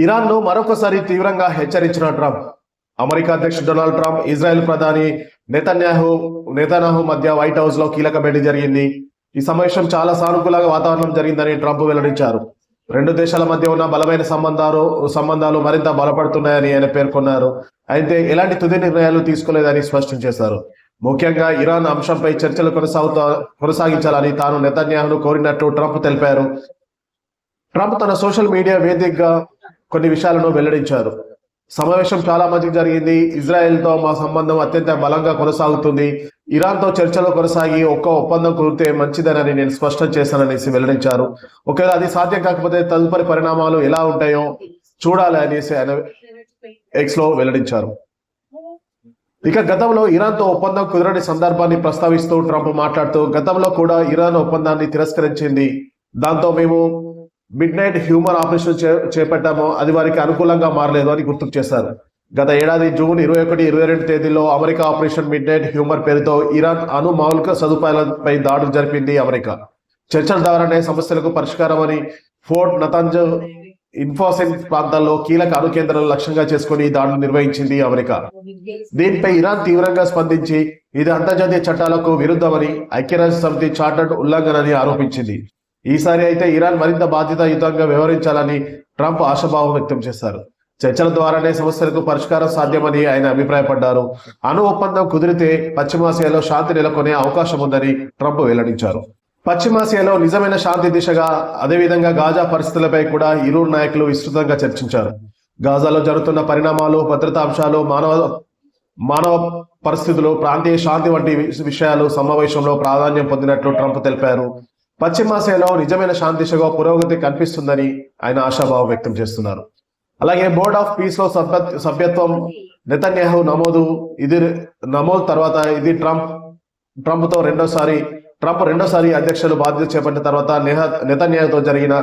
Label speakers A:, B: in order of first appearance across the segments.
A: ఇరాన్ను మరొకసారి తీవ్రంగా హెచ్చరించిన ట్రంప్. అమెరికా అధ్యక్షుడు డొనాల్డ్ ట్రంప్, ఇజ్రాయెల్ ప్రధాని నెతన్యాహు మధ్య వైట్ హౌస్ లో కీలక భేటీ జరిగింది. ఈ సమావేశం చాలా సానుకూల వాతావరణం జరిగిందని ట్రంప్ వెల్లడించారు. రెండు దేశాల మధ్య ఉన్న బలమైన సంబంధాలు మరింత బలపడుతున్నాయని ఆయన పేర్కొన్నారు. అయితే ఎలాంటి తుది నిర్ణయాలు తీసుకోలేదని స్పష్టం చేశారు. ముఖ్యంగా ఇరాన్ అంశంపై చర్చలు కొనసాగించాలని తాను నెతన్యాహును కోరినట్టు ట్రంప్ తెలిపారు. ట్రంప్ తన సోషల్ మీడియా వేదికగా కొన్ని విషయాలను వెల్లడించారు. సమావేశం చాలా మంచిగా జరిగింది. ఇజ్రాయెల్తో మా సంబంధం అత్యంత బలంగా కొనసాగుతుంది. ఇరాన్తో చర్చలు కొనసాగి ఒక్క ఒప్పందం కుదిరితే మంచిదనని నేను స్పష్టం చేశాననేసి వెల్లడించారు. ఒకవేళ అది సాధ్యం కాకపోతే తదుపరి పరిణామాలు ఎలా ఉంటాయో చూడాలి అనేసి ఆయన ఎక్స్ లో వెల్లడించారు. ఇక గతంలో ఇరాన్తో ఒప్పందం కుదరని సందర్భాన్ని ప్రస్తావిస్తూ ట్రంప్ మాట్లాడుతూ, గతంలో కూడా ఇరాన్ ఒప్పందాన్ని తిరస్కరించింది. దాంతో మేము మిడ్ నైట్ హ్యూమర్ ఆపరేషన్ చేపట్టాము. అది వారికి అనుకూలంగా మారలేదు అని గుర్తు చేశారు. గత ఏడాది జూన్ 21, 22 తేదీలో America Operation Midnight Hammer పేరుతో ఇరాన్ అణు మౌలిక సదుపాయాలపై దాడులు జరిపింది అమెరికా. చర్చల ద్వారానే సమస్యలకు పరిష్కారం అని ఫోర్ట్ నతాంజ్, ఇన్ఫోసిస్ ప్రాంతాల్లో కీలక అణు కేంద్రాలను లక్ష్యంగా చేసుకుని దాడులు నిర్వహించింది అమెరికా. దీనిపై ఇరాన్ తీవ్రంగా స్పందించి ఇది అంతర్జాతీయ చట్టాలకు విరుద్ధమని, ఐక్యరాజ్య సమితి చార్టర్డ్ ఉల్లంఘనని ఆరోపించింది. ఈసారి అయితే ఇరాన్ మరింత బాధ్యతాయుతంగా వ్యవహరించాలని ట్రంప్ ఆశాభావం వ్యక్తం చేశారు. చర్చల ద్వారానే సమస్యలకు పరిష్కారం సాధ్యమని ఆయన అభిప్రాయపడ్డారు. అణు ఒప్పందం కుదిరితే పశ్చిమాసియాలో శాంతి నెలకొనే అవకాశం ఉందని ట్రంప్ వెల్లడించారు. పశ్చిమాసియాలో నిజమైన శాంతి దిశగా, అదేవిధంగా గాజా పరిస్థితులపై కూడా ఇరువురు నాయకులు విస్తృతంగా చర్చించారు. గాజాలో జరుగుతున్న పరిణామాలు, భద్రతా అంశాలు, మానవ పరిస్థితులు, ప్రాంతీయ శాంతి వంటి విషయాలు సమావేశంలో ప్రాధాన్యం పొందినట్లు ట్రంప్ తెలిపారు. పశ్చిమాసియాలో నిజమైన శాంతి దిశగా పురోగతి కనిపిస్తుందని ఆయన ఆశాభావం వ్యక్తం చేస్తున్నారు. అలాగే బోర్డ్ ఆఫ్ పీస్ లో సభ్యత్వం నెతన్యాహు నమోదు తర్వాత ఇది ట్రంప్ రెండోసారి అధ్యక్షులు బాధ్యత చేపట్టిన తర్వాత నెతన్యాహుతో జరిగిన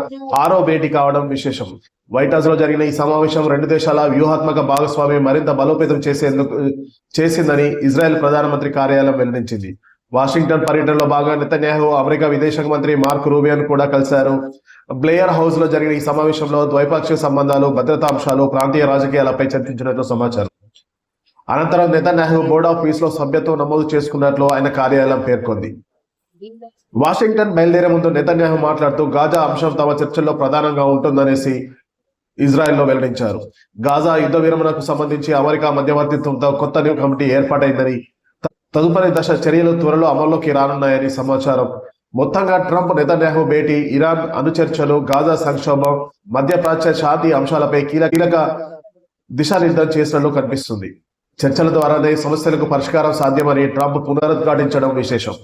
A: 6వ భేటీ కావడం విశేషం. వైట్ హౌస్ లో జరిగిన ఈ సమావేశం రెండు దేశాల వ్యూహాత్మక భాగస్వామ్యం మరింత బలోపేతం చేసిందని ఇజ్రాయెల్ ప్రధానమంత్రి కార్యాలయం వెల్లడించింది. వాషింగ్టన్ పర్యటనలో భాగంగా నెతన్యాహు అమెరికా విదేశాంగ మంత్రి మార్క్ రూబియోను కూడా కలిశారు. బ్లేయర్ హౌస్ లో జరిగిన ఈ సమావేశంలో ద్వైపాక్షిక సంబంధాలు, భద్రతా అంశాలు, ప్రాంతీయ రాజకీయాలపై చర్చించినట్లు సమాచారం. అనంతరం నెతన్యాహు బోర్డ్ ఆఫ్ పీస్ లో సభ్యత్వం నమోదు చేసుకున్నట్లు ఆయన కార్యాలయం పేర్కొంది. వాషింగ్టన్ బయలుదేరే ముందు నెతన్యాహు మాట్లాడుతూ గాజా అంశం తమ చర్చల్లో ప్రధానంగా ఉంటుందనేసి ఇజ్రాయెల్లో వెల్లడించారు. గాజా యుద్ధ విరమణకు సంబంధించి అమెరికా మధ్యవర్తిత్వంతో కొత్త కమిటీ ఏర్పాటైందని, తదుపరి దశ చర్యలు త్వరలో అమల్లోకి రానున్నాయని సమాచారం. మొత్తంగా ట్రంప్ నెతన్యాహు భేటీ ఇరాన్ అణుచర్చలు, గాజా సంక్షోభం, మధ్యప్రాచ్య శాంతి అంశాలపై కీలక దిశానిర్దేశం చేసినట్లు కనిపిస్తుంది. చర్చల ద్వారానే సమస్యలకు పరిష్కారం సాధ్యమని ట్రంప్ పునరుద్ఘాటించడం విశేషం.